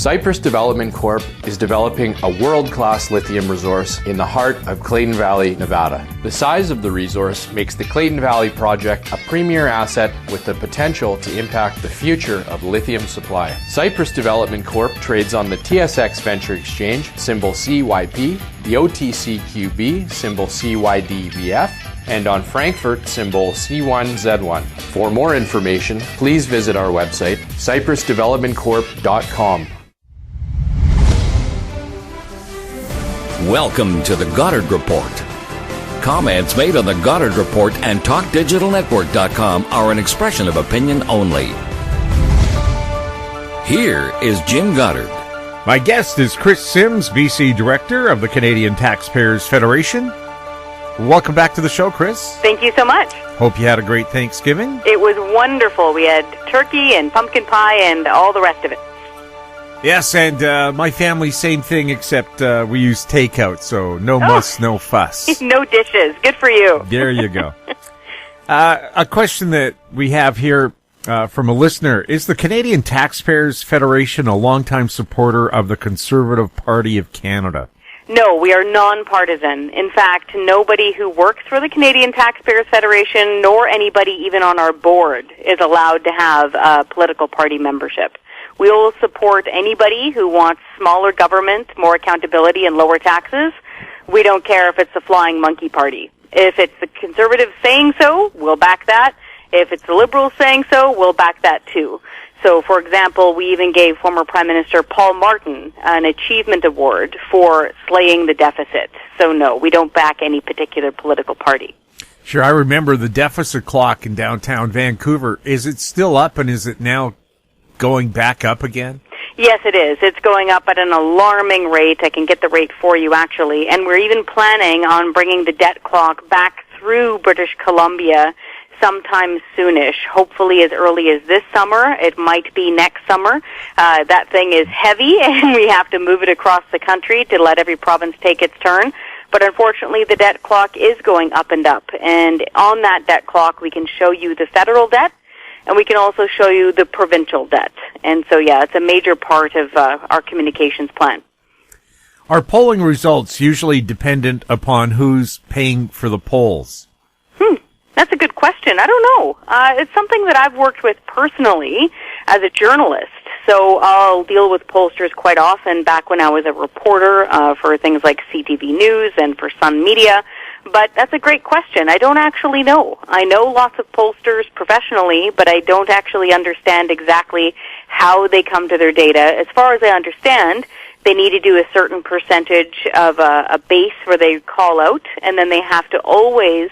Cypress Development Corp. is developing a world-class lithium resource in the heart of Clayton Valley, Nevada. The size of the resource makes the Clayton Valley project a premier asset with the potential to impact the future of lithium supply. Cypress Development Corp. trades on the TSX Venture Exchange, symbol CYP, the OTCQB, symbol CYDVF, and on Frankfurt, symbol C1Z1. For more information, please visit our website, cypressdevelopmentcorp.com. Welcome to the Goddard Report. Comments made on the Goddard Report and TalkDigitalNetwork.com are an expression of opinion only. Here is Jim Goddard. My guest is Kris Sims, BC Director of the Canadian Taxpayers Federation. Welcome back to the show, Kris. Thank you so much. Hope you had a great Thanksgiving. It was wonderful. We had turkey and pumpkin pie and all the rest of it. Yes, and my family, same thing, except we use takeout, so no muss, no fuss. No dishes. Good for you. There you go. A question that we have here from a listener. Is the Canadian Taxpayers Federation a longtime supporter of the Conservative Party of Canada? No, we are nonpartisan. In fact, nobody who works for the Canadian Taxpayers Federation, nor anybody even on our board, is allowed to have a political party membership. We will support anybody who wants smaller government, more accountability, and lower taxes. We don't care if it's the Flying Monkey Party. If it's the Conservatives saying so, we'll back that. If it's the Liberals saying so, we'll back that too. So, for example, we even gave former Prime Minister Paul Martin an achievement award for slaying the deficit. So, no, we don't back any particular political party. Sure, I remember the deficit clock in downtown Vancouver. Is it still up, and is it now going back up again? Yes, it is. It's going up at an alarming rate. I can get the rate for you, actually. And we're even planning on bringing the debt clock back through British Columbia sometime soonish, hopefully as early as this summer. It might be next summer. That thing is heavy, and we have to move it across the country to let every province take its turn. But unfortunately, the debt clock is going up and up. And on that debt clock, we can show you the federal debt, and we can also show you the provincial debt. And so, yeah, it's a major part of our communications plan. Are polling results usually dependent upon who's paying for the polls? That's a good question. I don't know. It's something that I've worked with personally as a journalist. So I'll deal with pollsters quite often back when I was a reporter for things like CTV News and for Sun Media. But that's a great question. I don't actually know. I know lots of pollsters professionally, but I don't actually understand exactly how they come to their data. As far as I understand, they need to do a certain percentage of a base where they call out, and then they have to always,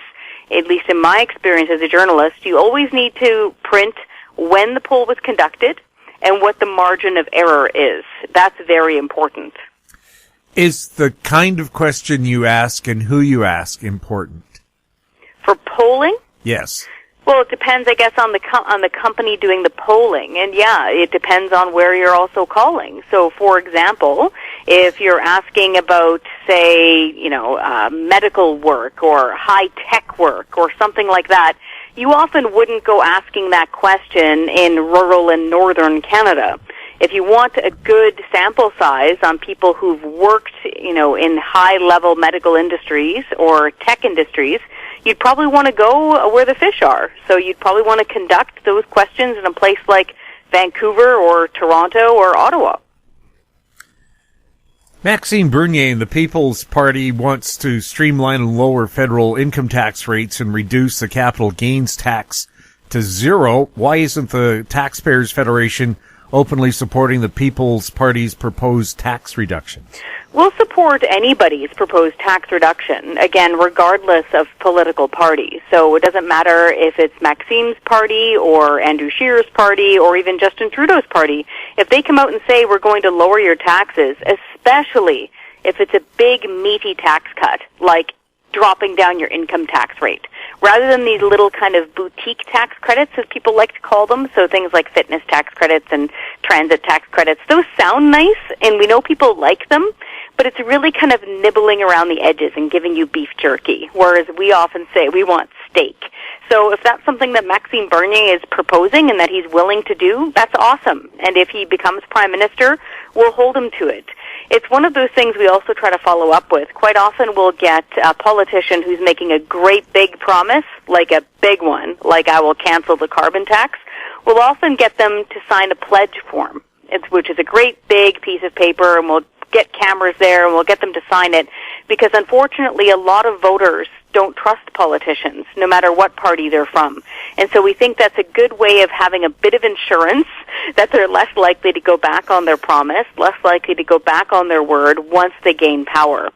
at least in my experience as a journalist, you always need to print when the poll was conducted and what the margin of error is. That's very important. Is the kind of question you ask and who you ask important? For polling? Yes. Well, it depends, I guess, on the company doing the polling. And yeah, it depends on where you're also calling. So, for example, if you're asking about, say, medical work or high-tech work or something like that, you often wouldn't go asking that question in rural and northern Canada. If you want a good sample size on people who've worked, in high-level medical industries or tech industries, you'd probably want to go where the fish are. So you'd probably want to conduct those questions in a place like Vancouver or Toronto or Ottawa. Maxime Bernier and the People's Party wants to streamline and lower federal income tax rates and reduce the capital gains tax to zero. Why isn't the Taxpayers Federation openly supporting the People's Party's proposed tax reductions? We'll support anybody's proposed tax reduction, again, regardless of political party. So it doesn't matter if it's Maxime's party or Andrew Scheer's party or even Justin Trudeau's party. If they come out and say we're going to lower your taxes, especially if it's a big, meaty tax cut, like dropping down your income tax rate, rather than these little kind of boutique tax credits, as people like to call them, so things like fitness tax credits and transit tax credits, those sound nice, and we know people like them, but it's really kind of nibbling around the edges and giving you beef jerky, whereas we often say we want steak. So if that's something that Maxime Bernier is proposing and that he's willing to do, that's awesome. And if he becomes Prime Minister, we'll hold them to it. It's one of those things we also try to follow up with. Quite often we'll get a politician who's making a great big promise, like a big one, like I will cancel the carbon tax. We'll often get them to sign a pledge form, which is a great big piece of paper, and we'll get cameras there and we'll get them to sign it, because unfortunately a lot of voters don't trust politicians, no matter what party they're from. And so we think that's a good way of having a bit of insurance that they're less likely to go back on their promise, less likely to go back on their word once they gain power.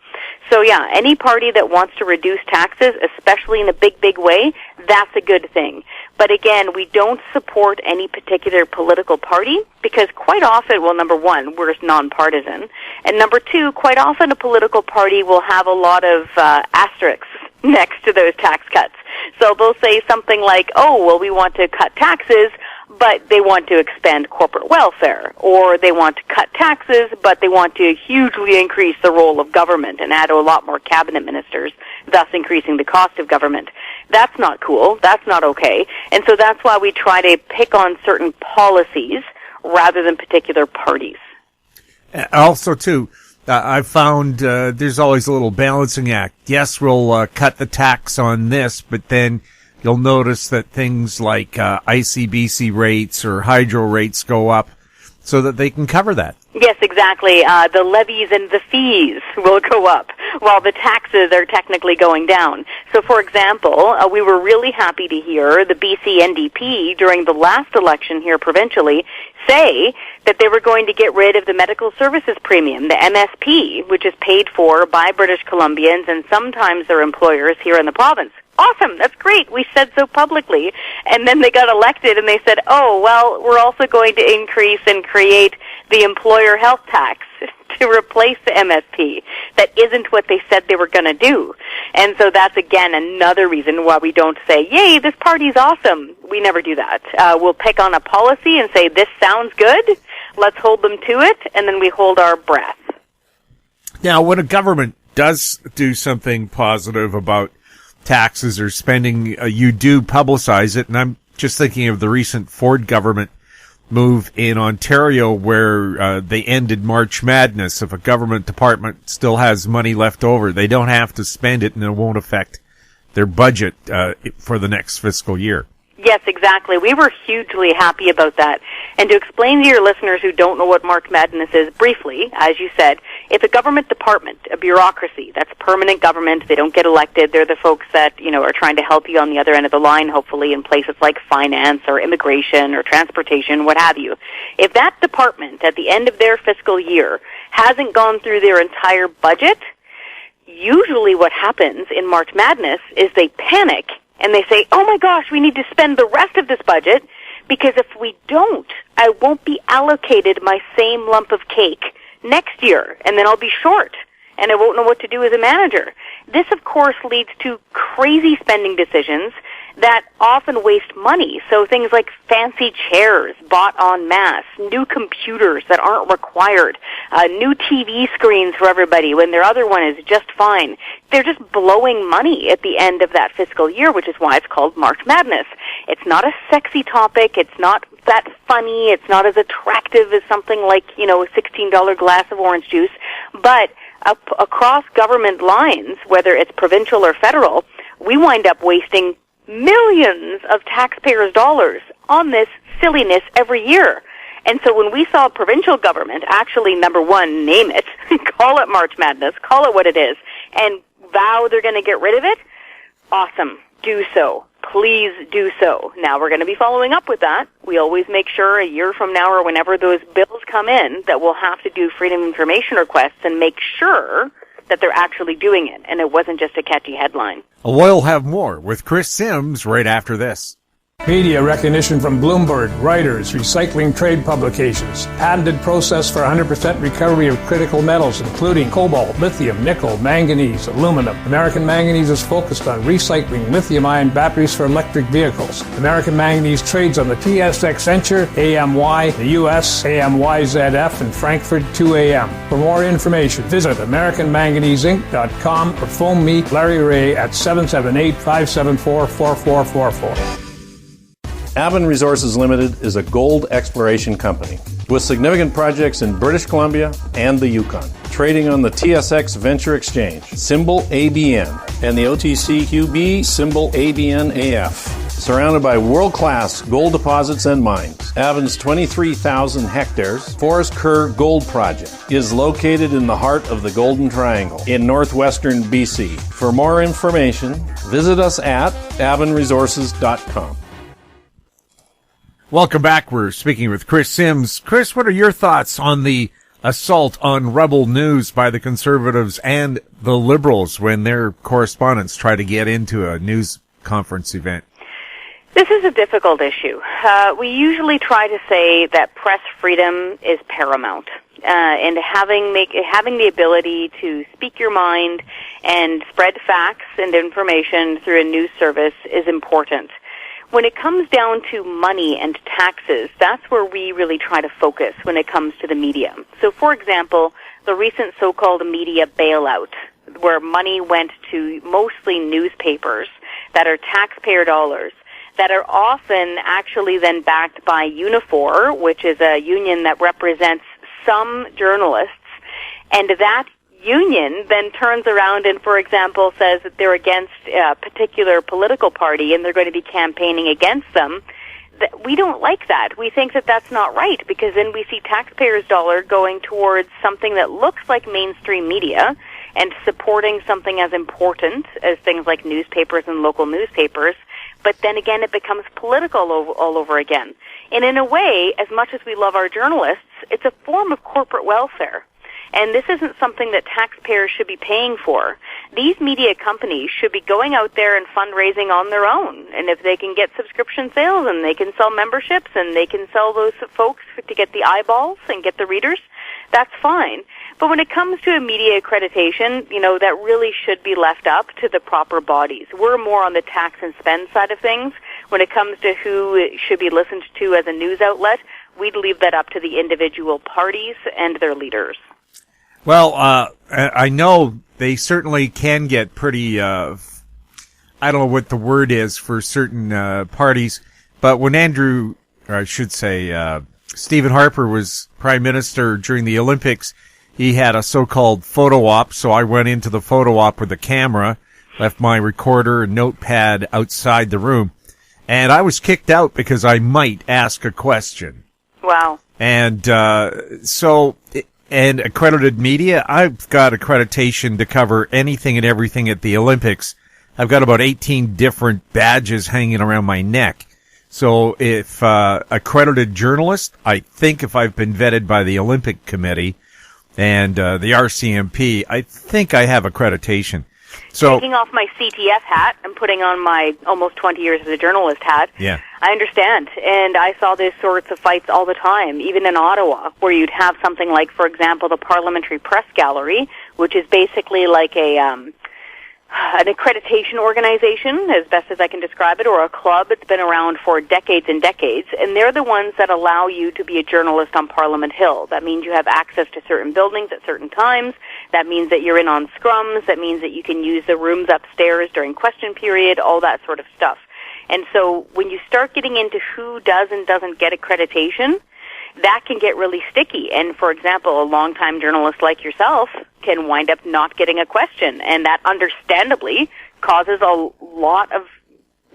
So yeah, any party that wants to reduce taxes, especially in a big, big way, that's a good thing. But again, we don't support any particular political party because quite often, well, number one, we're nonpartisan. And number two, quite often a political party will have a lot of asterisks next to those tax cuts. So they'll say something like, oh, well, we want to cut taxes, but they want to expand corporate welfare, or they want to cut taxes, but they want to hugely increase the role of government and add a lot more cabinet ministers, thus increasing the cost of government. That's not cool. That's not okay. And so that's why we try to pick on certain policies rather than particular parties. Also, too, I've found there's always a little balancing act. Yes, we'll cut the tax on this, but then you'll notice that things like ICBC rates or hydro rates go up so that they can cover that. Yes, exactly. The levies and the fees will go up while the taxes are technically going down. So, for example, we were really happy to hear the BC NDP during the last election here provincially say that they were going to get rid of the medical services premium, the MSP, which is paid for by British Columbians and sometimes their employers here in the province. Awesome, that's great. We said so publicly. And then they got elected and they said, oh, well, we're also going to increase and create the employer health tax to replace the MSP. That isn't what they said they were going to do. And so that's, again, another reason why we don't say, yay, this party's awesome. We never do that. We'll pick on a policy and say, this sounds good. Let's hold them to it. And then we hold our breath. Now, when a government does do something positive about taxes or spending, you do publicize it. And I'm just thinking of the recent Ford government move in Ontario where they ended March Madness. If a government department still has money left over, they don't have to spend it and it won't affect their budget for the next fiscal year. Yes, exactly. We were hugely happy about that. And to explain to your listeners who don't know what March Madness is briefly, as you said, it's a government department, a bureaucracy. That's permanent government. They don't get elected. They're the folks that, are trying to help you on the other end of the line, hopefully, in places like finance or immigration or transportation, what have you. If that department, at the end of their fiscal year, hasn't gone through their entire budget, usually what happens in March Madness is they panic and they say, oh my gosh, we need to spend the rest of this budget because if we don't, I won't be allocated my same lump of cake next year, and then I'll be short, and I won't know what to do as a manager. This, of course, leads to crazy spending decisions that often waste money. So things like fancy chairs bought en masse, new computers that aren't required, new TV screens for everybody when their other one is just fine. They're just blowing money at the end of that fiscal year, which is why it's called March Madness. It's not a sexy topic. It's not that funny. It's not as attractive as something like, a $16 glass of orange juice. But across government lines, whether it's provincial or federal, we wind up wasting millions of taxpayers' dollars on this silliness every year. And so when we saw provincial government actually, number one, name it, call it March Madness, call it what it is, and vow they're going to get rid of it, awesome. Do so. Please do so. Now, we're going to be following up with that. We always make sure a year from now or whenever those bills come in that we'll have to do freedom of information requests and make sure that they're actually doing it, and it wasn't just a catchy headline. We'll have more with Kris Sims right after this. Media recognition from Bloomberg, Reuters, recycling trade publications, patented process for 100% recovery of critical metals, including cobalt, lithium, nickel, manganese, aluminum. American Manganese is focused on recycling lithium-ion batteries for electric vehicles. American Manganese trades on the TSX Venture, AMY, the US, AMYZF, and Frankfurt 2AM. For more information, visit AmericanManganeseInc.com or phone me, Larry Ray, at 778-574-4444. Avon Resources Limited is a gold exploration company. with significant projects in British Columbia and the Yukon. Trading on the TSX Venture Exchange, symbol ABN, and the OTCQB, symbol ABNAF. Surrounded by world-class gold deposits and mines, Avon's 23,000 hectares Forest Kerr Gold Project is located in the heart of the Golden Triangle in northwestern BC. For more information, visit us at avonresources.com. Welcome back. We're speaking with Kris Sims. Kris, what are your thoughts on the assault on Rebel News by the Conservatives and the Liberals when their correspondents try to get into a news conference event? This is a difficult issue. We usually try to say that press freedom is paramount, and having the ability to speak your mind and spread facts and information through a news service is important. When it comes down to money and taxes, that's where we really try to focus when it comes to the media. So, for example, the recent so-called media bailout, where money went to mostly newspapers that are taxpayer dollars, that are often actually then backed by Unifor, which is a union that represents some journalists, and that union then turns around and, for example, says that they're against a particular political party and they're going to be campaigning against them. We don't like that. We think that that's not right, because then we see taxpayers' dollar going towards something that looks like mainstream media and supporting something as important as things like newspapers and local newspapers. But then again, it becomes political all over again. And in a way, as much as we love our journalists, it's a form of corporate welfare. And this isn't something that taxpayers should be paying for. These media companies should be going out there and fundraising on their own. And if they can get subscription sales and they can sell memberships and they can sell those folks to get the eyeballs and get the readers, that's fine. But when it comes to a media accreditation, that really should be left up to the proper bodies. We're more on the tax and spend side of things. When it comes to who should be listened to as a news outlet, we'd leave that up to the individual parties and their leaders. Well, I know they certainly can get pretty, I don't know what the word is for certain parties, but when Stephen Harper was Prime Minister during the Olympics, he had a so-called photo op, so I went into the photo op with a camera, left my recorder and notepad outside the room, and I was kicked out because I might ask a question. Wow. And and accredited media, I've got accreditation to cover anything and everything at the Olympics. I've got about 18 different badges hanging around my neck. So if accredited journalist, I think if I've been vetted by the Olympic Committee and the RCMP, I think I have accreditation. So taking off my CTF hat and putting on my almost 20 years as a journalist hat, yeah, I understand. And I saw these sorts of fights all the time, even in Ottawa, where you'd have something like, for example, the Parliamentary Press Gallery, which is basically like an accreditation organization, as best as I can describe it, or a club. It's been around for decades and decades, and they're the ones that allow you to be a journalist on Parliament Hill. That means you have access to certain buildings at certain times. That means that you're in on scrums. That means that you can use the rooms upstairs during question period, all that sort of stuff. And so when you start getting into who does and doesn't get accreditation, that can get really sticky. And, for example, a longtime journalist like yourself can wind up not getting a question, and that understandably causes a lot of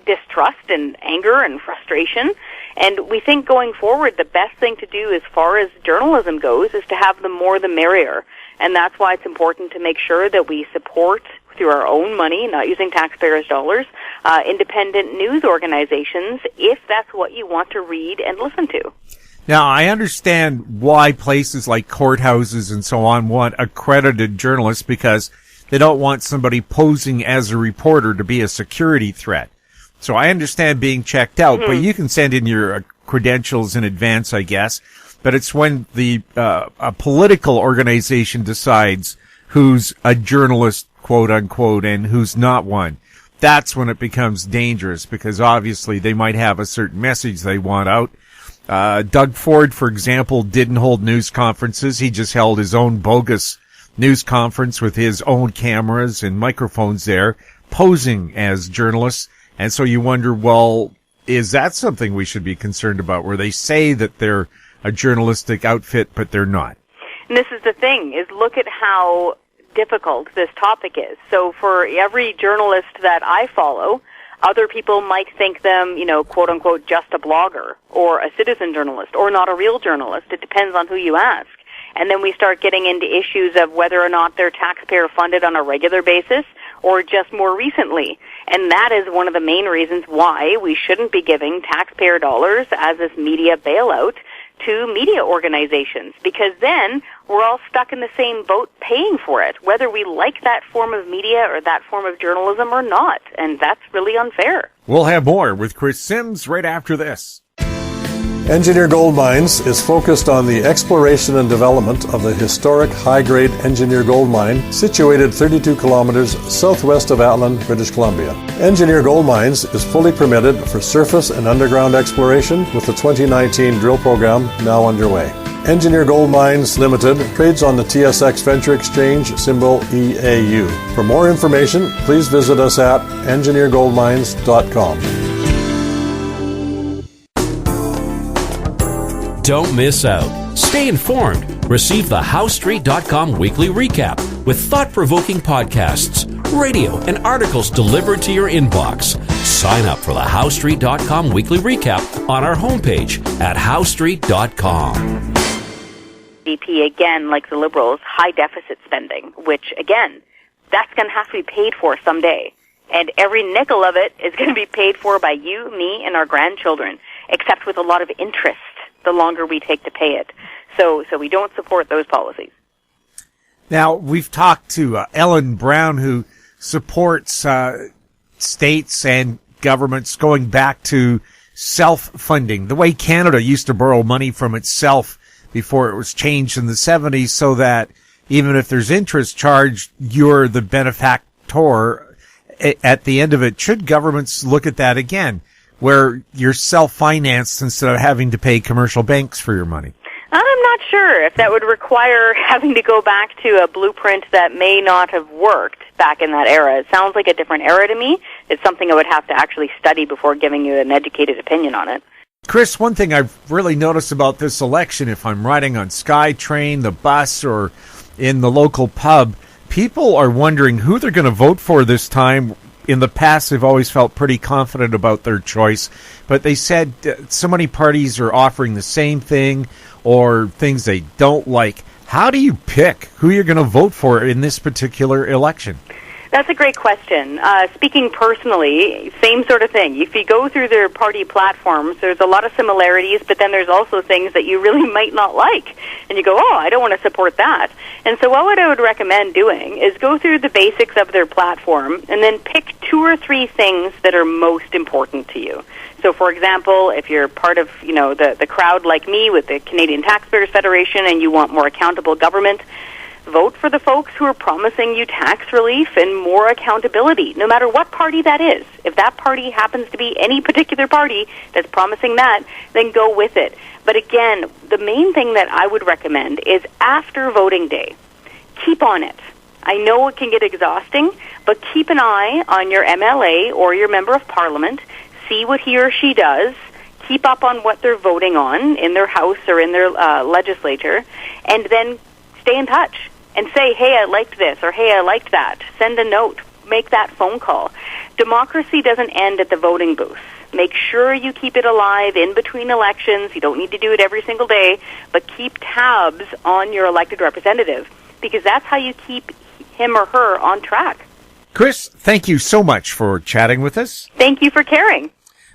distrust and anger and frustration. And we think going forward the best thing to do as far as journalism goes is to have the more the merrier. And that's why it's important to make sure that we support, through our own money, not using taxpayers' dollars, independent news organizations, if that's what you want to read and listen to. Now, I understand why places like courthouses and so on want accredited journalists, because they don't want somebody posing as a reporter to be a security threat. So I understand being checked out, but you can send in your credentials in advance, I guess. But it's when a political organization decides who's a journalist, quote unquote, and who's not one. That's when it becomes dangerous, because obviously they might have a certain message they want out. Doug Ford, for example, didn't hold news conferences. He just held his own bogus news conference with his own cameras and microphones there, posing as journalists. And so you wonder, well, is that something we should be concerned about, where they say that they're a journalistic outfit, but they're not. And this is the thing, is look at how difficult this topic is. So for every journalist that I follow, other people might think them, quote unquote, just a blogger or a citizen journalist or not a real journalist. It depends on who you ask. And then we start getting into issues of whether or not they're taxpayer funded on a regular basis or just more recently. And that is one of the main reasons why we shouldn't be giving taxpayer dollars as this media bailout to media organizations, because then we're all stuck in the same boat paying for it, whether we like that form of media or that form of journalism or not. And that's really unfair. We'll have more with Kris Sims right after this. Engineer Gold Mines is focused on the exploration and development of the historic high-grade Engineer Gold Mine situated 32 kilometers southwest of Atlan, British Columbia. Engineer Gold Mines is fully permitted for surface and underground exploration with the 2019 drill program now underway. Engineer Gold Mines Limited trades on the TSX Venture Exchange, symbol EAU. For more information, please visit us at engineergoldmines.com. Don't miss out. Stay informed. Receive the HowStreet.com weekly recap with thought-provoking podcasts, radio, and articles delivered to your inbox. Sign up for the HowStreet.com weekly recap on our homepage at HowStreet.com. DP, again, like the Liberals, high deficit spending, which, again, that's going to have to be paid for someday. And every nickel of it is going to be paid for by you, me, and our grandchildren, except with a lot of interest the longer we take to pay it. So we don't support those policies. Now, we've talked to Ellen Brown, who supports states and governments going back to self-funding, the way Canada used to borrow money from itself before it was changed in the 70s, so that even if there's interest charged, you're the benefactor at the end of it. Should governments look at that again, where you're self-financed instead of having to pay commercial banks for your money? I'm not sure if that would require having to go back to a blueprint that may not have worked back in that era. It sounds like a different era to me. It's something I would have to actually study before giving you an educated opinion on it. Kris, one thing I've really noticed about this election, if I'm riding on SkyTrain, the bus, or in the local pub, people are wondering who they're going to vote for this time. In the past, they've always felt pretty confident about their choice, but they said so many parties are offering the same thing or things they don't like. How do you pick who you're going to vote for in this particular election? That's a great question. Speaking personally, same sort of thing. If you go through their party platforms, there's a lot of similarities, but then there's also things that you really might not like. And you go, oh, I don't want to support that. And so what I would recommend doing is go through the basics of their platform and then pick 2 or 3 things that are most important to you. So, for example, if you're part of, the crowd like me with the Canadian Taxpayers Federation and you want more accountable government, vote for the folks who are promising you tax relief and more accountability, no matter what party that is. If that party happens to be any particular party that's promising that, then go with it. But again, the main thing that I would recommend is after voting day, keep on it. I know it can get exhausting, but keep an eye on your MLA or your Member of Parliament, see what he or she does, keep up on what they're voting on in their House or in their legislature, and then stay in touch. And say, hey, I liked this, or hey, I liked that. Send a note. Make that phone call. Democracy doesn't end at the voting booth. Make sure you keep it alive in between elections. You don't need to do it every single day, but keep tabs on your elected representative, because that's how you keep him or her on track. Kris, thank you so much for chatting with us. Thank you for caring.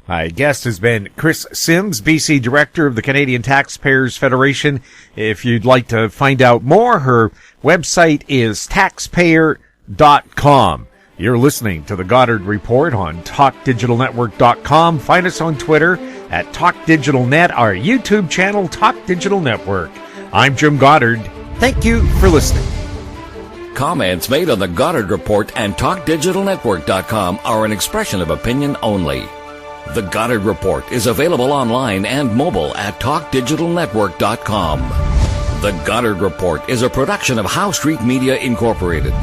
My guest has been Kris Sims, BC Director of the Canadian Taxpayers Federation. If you'd like to find out more, her website is taxpayer.com. You're listening to the Goddard Report on TalkDigitalNetwork.com. Find us on Twitter at TalkDigitalNet, our YouTube channel, Talk Digital Network. I'm Jim Goddard. Thank you for listening. Comments made on the Goddard Report and TalkDigitalNetwork.com are an expression of opinion only. The Goddard Report is available online and mobile at TalkDigitalNetwork.com. The Goddard Report is a production of How Street Media Incorporated.